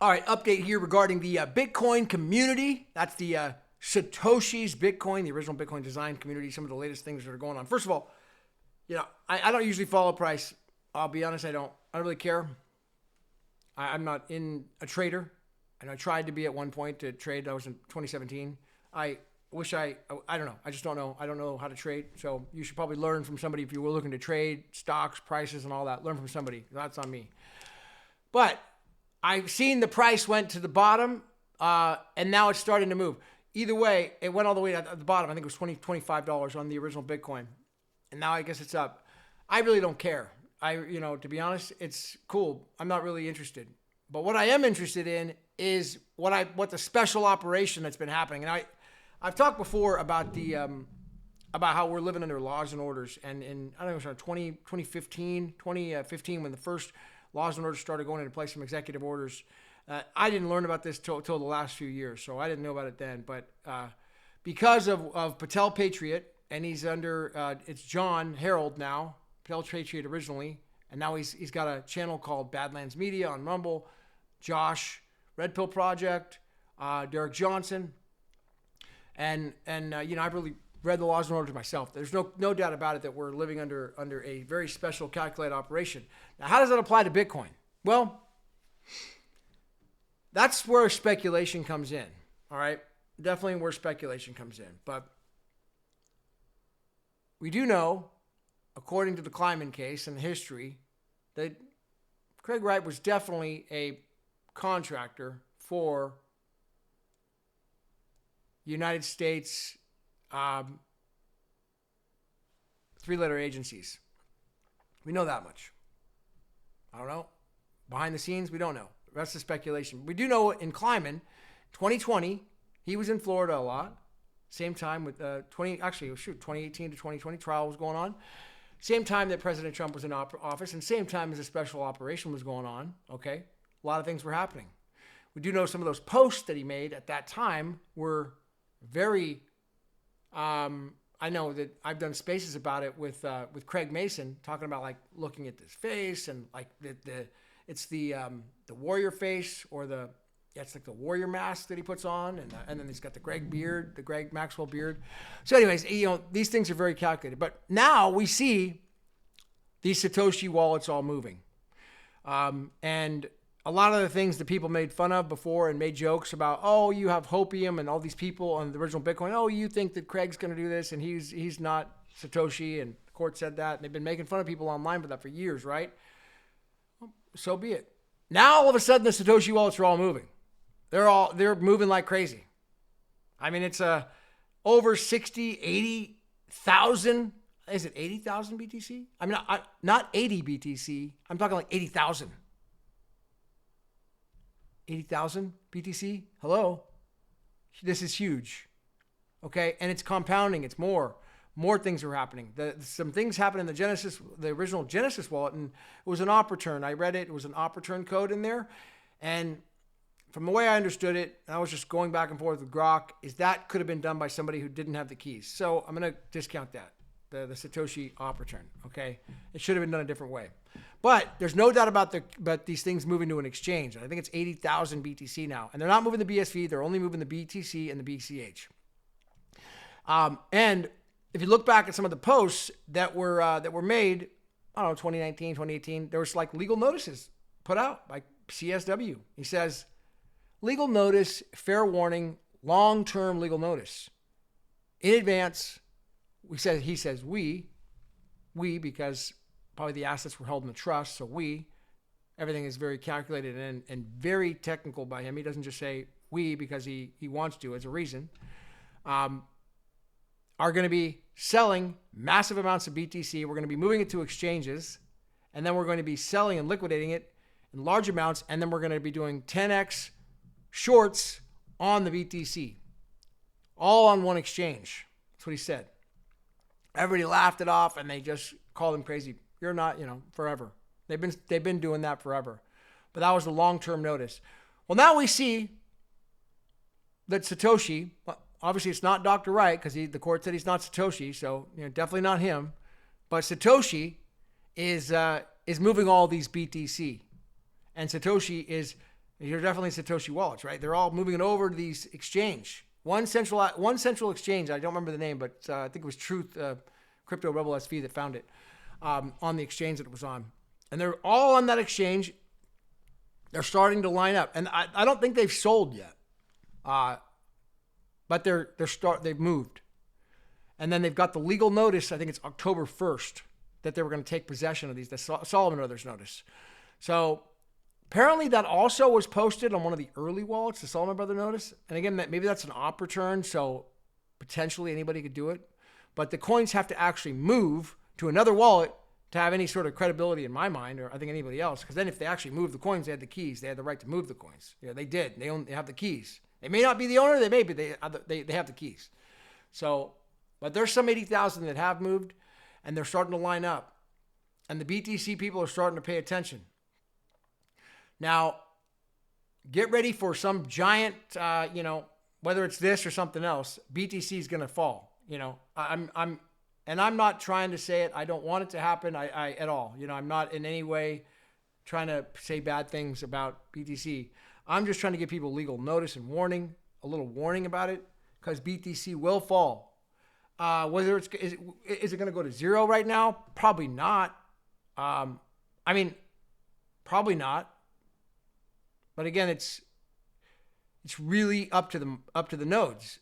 All right, update here regarding the Bitcoin community. That's the Satoshi's Bitcoin, the original Bitcoin design community, some of the latest things that are going on. First of all, I don't usually follow price. I'll be honest, I don't really care. I'm not in a trader, and I tried to be at one point to trade. That was in 2017. I don't know. I just don't know. I don't know how to trade. So you should probably learn from somebody if you were looking to trade stocks, prices, and all that. Learn from somebody. That's on me. But I've seen the price went to the bottom, and now it's starting to move. Either way, it went all the way at the bottom. I think it was $25 on the original Bitcoin. And now I guess it's up. I really don't care. To be honest, it's cool. I'm not really interested. But what I am interested in is what the special operation that's been happening. And I've talked before about about how we're living under laws and orders. And in, I don't know, it was 2015, when the first laws and orders started going into place, some executive orders. I didn't learn about this till the last few years, so I didn't know about it then. But because of Patel Patriot, and he's under, it's John Harold now, Patel Patriot originally, and now he's got a channel called Badlands Media on Rumble, Josh, Redpill Project, Derek Johnson, and I've really read the laws and orders myself. There's no doubt about it that we're living under a very special calculated operation. Now, how does that apply to Bitcoin? Well, that's where speculation comes in, all right? Definitely where speculation comes in. But we do know, according to the Kleiman case and history, that Craig Wright was definitely a contractor for United States three-letter agencies. We know that much. I don't know. Behind the scenes, we don't know. The rest is speculation. We do know in Kleiman, 2020, he was in Florida a lot. Same time with 2018 to 2020 trial was going on. Same time that President Trump was in office, and same time as a special operation was going on. Okay, a lot of things were happening. We do know some of those posts that he made at that time were very. I know that I've done spaces about it with Craig Mason, talking about like looking at this face and like it's the warrior face, or it's like the warrior mask that he puts on, and then he's got the Greg Maxwell beard. So anyways, these things are very calculated. But now we see these Satoshi wallets all moving. And a lot of the things that people made fun of before and made jokes about, oh, you have Hopium and all these people on the original Bitcoin. Oh, you think that Craig's going to do this and he's not Satoshi, and the court said that. And they've been making fun of people online for that for years, right? So be it. Now all of a sudden the Satoshi wallets are all moving. They're moving like crazy. I mean, it's over 60, 80,000. Is it 80,000 BTC? I mean, not 80 BTC. I'm talking like 80,000. 80,000 BTC? Hello? This is huge. Okay? And it's compounding. It's more. More things are happening. Some things happened in the original Genesis wallet, and it was an op return. I read it. It was an op return code in there. And from the way I understood it, and I was just going back and forth with Grok, is that could have been done by somebody who didn't have the keys. So I'm going to discount that, the Satoshi op return, okay? It should have been done a different way. But there's no doubt about these things moving to an exchange. I think it's 80,000 BTC now. And they're not moving the BSV. They're only moving the BTC and the BCH. And if you look back at some of the posts that were made, I don't know, 2019, 2018, there was like legal notices put out by CSW. He says, legal notice, fair warning, long-term legal notice. In advance, he says we, because probably the assets were held in the trust, so everything is very calculated and very technical by him. He doesn't just say we because he wants to as a reason. Are going to be selling massive amounts of BTC. We're going to be moving it to exchanges, and then we're going to be selling and liquidating it in large amounts, and then we're going to be doing 10x shorts on the BTC, all on one exchange. That's what he said. Everybody laughed it off, and they just called him crazy. You're not, forever. They've been doing that forever. But that was the long-term notice. Well, now we see that Satoshi, obviously it's not Dr. Wright, because the court said he's not Satoshi, so definitely not him. But Satoshi is moving all these BTC, and Satoshi is You're definitely Satoshi wallets, right? They're all moving it over to these exchange. One central exchange, I don't remember the name, but I think it was Truth, Crypto Rebel SV that found it on the exchange that it was on. And they're all on that exchange. They're starting to line up. And I don't think they've sold yet. But they've moved. And then they've got the legal notice, I think it's October 1st, that they were going to take possession of these, the Solomon Brothers notice. So apparently that also was posted on one of the early wallets, the Solomon Brother notice. And again, maybe that's an op return, so potentially anybody could do it. But the coins have to actually move to another wallet to have any sort of credibility in my mind, or I think anybody else. Because then if they actually moved the coins, they had the keys. They had the right to move the coins. Yeah, they did. They have the keys. They may not be the owner. They may, but they have the keys. So, but there's some 80,000 that have moved, and they're starting to line up. And the BTC people are starting to pay attention. Now, get ready for some giant, whether it's this or something else, BTC is going to fall. I'm not trying to say it. I don't want it to happen at all. I'm not in any way trying to say bad things about BTC. I'm just trying to give people legal notice and warning, a little warning about it, because BTC will fall. Whether is it going to go to zero right now? Probably not. Probably not. But again, it's really up to the nodes.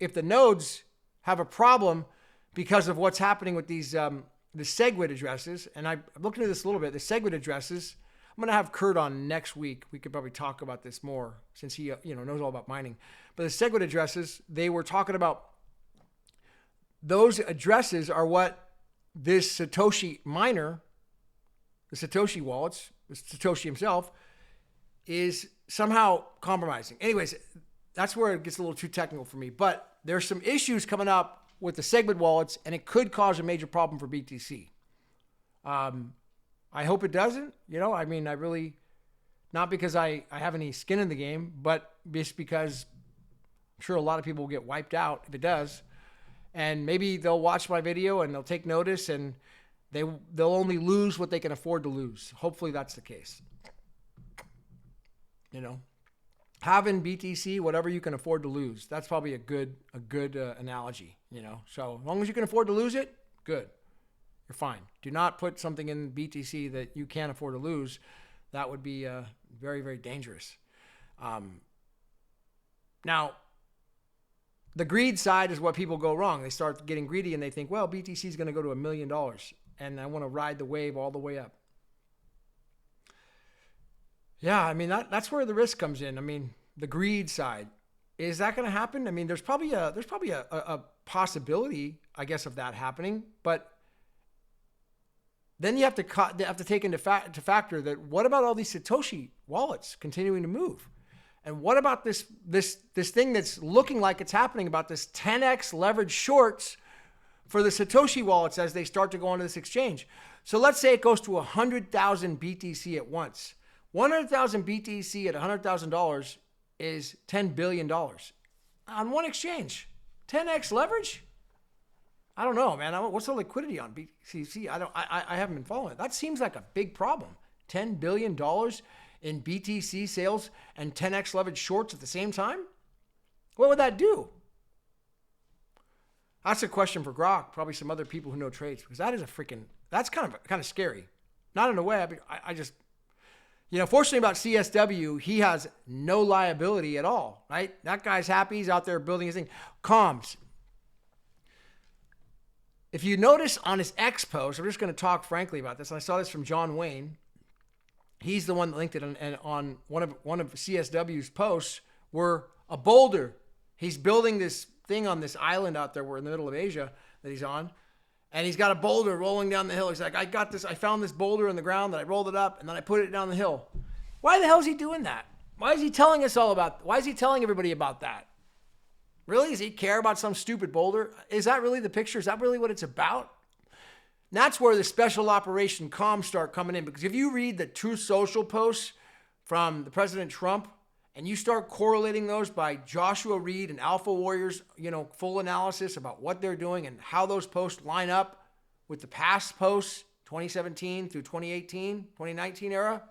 If the nodes have a problem because of what's happening with these the SegWit addresses, and I looked into this a little bit. The SegWit addresses, I'm going to have Kurt on next week. We could probably talk about this more since he knows all about mining. But the SegWit addresses, they were talking about those addresses are what this Satoshi miner, the Satoshi wallets, the Satoshi himself, is somehow compromising. Anyways, that's where it gets a little too technical for me. But there's some issues coming up with the SegWit wallets, and it could cause a major problem for BTC. I hope it doesn't. I really, not because I have any skin in the game, but just because I'm sure a lot of people will get wiped out if it does. And maybe they'll watch my video and they'll take notice, and they'll only lose what they can afford to lose. Hopefully that's the case. Having BTC, whatever you can afford to lose, that's probably a good analogy. So as long as you can afford to lose it, good, you're fine. Do not put something in BTC that you can't afford to lose. That would be very, very dangerous. Now, the greed side is what people go wrong. They start getting greedy and they think, well, BTC is going to go to $1 million, and I want to ride the wave all the way up. Yeah, that's where the risk comes in. The greed side. Is that going to happen? There's probably a possibility, I guess, of that happening. But then you have to take into factor that what about all these Satoshi wallets continuing to move? And what about this thing that's looking like it's happening about this 10x leverage shorts for the Satoshi wallets as they start to go onto this exchange? So let's say it goes to 100,000 BTC at once. 100,000 BTC at $100,000 is $10 billion on one exchange. 10x leverage? I don't know, man. What's the liquidity on BTC? I haven't been following it. That seems like a big problem. $10 billion in BTC sales and 10x leverage shorts at the same time? What would that do? That's a question for Grok, probably some other people who know trades, because that's kind of scary. Not in a way. I just, fortunately about CSW, he has no liability at all, right? That guy's happy. He's out there building his thing. Comms. If you notice on his X post, I'm just going to talk frankly about this. And I saw this from John Wayne. He's the one that linked it, and on one of CSW's posts were a boulder. He's building this thing on this island out there. We're in the middle of Asia that he's on, and he's got a boulder rolling down the hill. He's like, I got this. I found this boulder in the ground that I rolled it up, and then I put it down the hill. Why the hell is he doing that? Why is he telling us why is he telling everybody about that? Really? Does he care about some stupid boulder? Is that really the picture? Is that really what it's about? And that's where the special operation comms start coming in. Because if you read the Truth Social posts from the President Trump and you start correlating those by Joshua Reed and Alpha Warriors, full analysis about what they're doing and how those posts line up with the past posts, 2017 through 2018, 2019 era,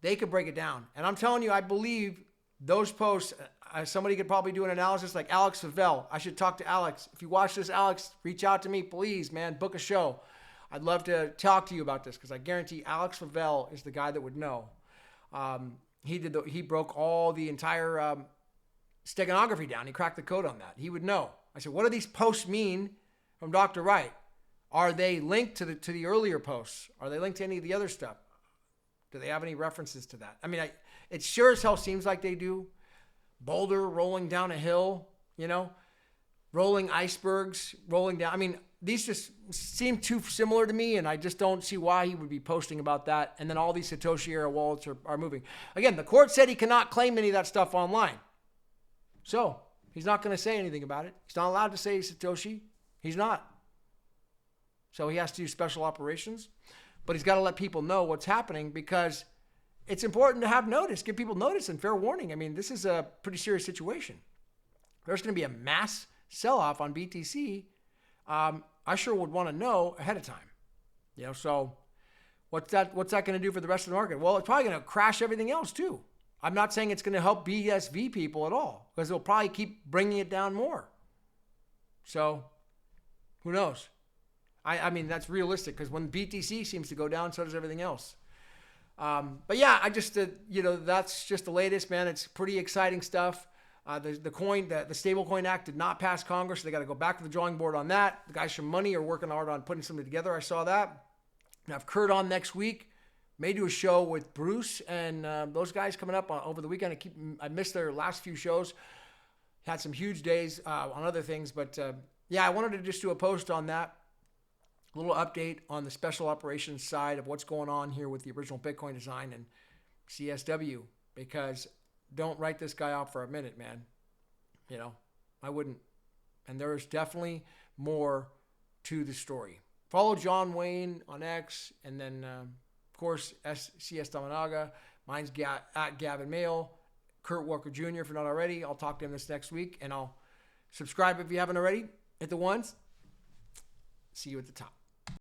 they could break it down. And I'm telling you, I believe those posts, somebody could probably do an analysis like Alex Favell. I should talk to Alex. If you watch this, Alex, reach out to me, please, man. Book a show. I'd love to talk to you about this because I guarantee Alex Favell is the guy that would know. He broke all the entire steganography down. He cracked the code on that. He would know. I said, what do these posts mean from Dr. Wright? Are they linked to the earlier posts? Are they linked to any of the other stuff? Do they have any references to that? I mean, it sure as hell seems like they do. Boulder rolling down a hill, rolling icebergs, rolling down. I mean, these just seem too similar to me, and I just don't see why he would be posting about that. And then all these Satoshi-era wallets are moving. Again, the court said he cannot claim any of that stuff online. So he's not going to say anything about it. He's not allowed to say Satoshi. He's not. So he has to use special operations. But he's got to let people know what's happening because it's important to have notice, give people notice and fair warning. I mean, this is a pretty serious situation. There's going to be a mass sell-off on BTC. I sure would want to know ahead of time. So what's that going to do for the rest of the market? Well, it's probably going to crash everything else too. I'm not saying it's going to help BSV people at all because it'll probably keep bringing it down more. So who knows? I mean, that's realistic because when BTC seems to go down, so does everything else. But yeah, I just, that's just the latest, man. It's pretty exciting stuff. The Stable Coin Act did not pass Congress. So they got to go back to the drawing board on that. The guys from Money are working hard on putting something together. I saw that. I have Kurt on next week. May do a show with Bruce and those guys coming up over the weekend. I missed their last few shows. Had some huge days on other things. But yeah, I wanted to just do a post on that. A little update on the special operations side of what's going on here with the original Bitcoin design and CSW, because don't write this guy off for a minute, man. I wouldn't. And there is definitely more to the story. Follow John Wayne on X, and then, of course, CS Damanaga. Mine's at Gavin Mehl. Kurt Walker Jr., if you're not already. I'll talk to him this next week, and I'll subscribe if you haven't already. Hit the ones. See you at the top.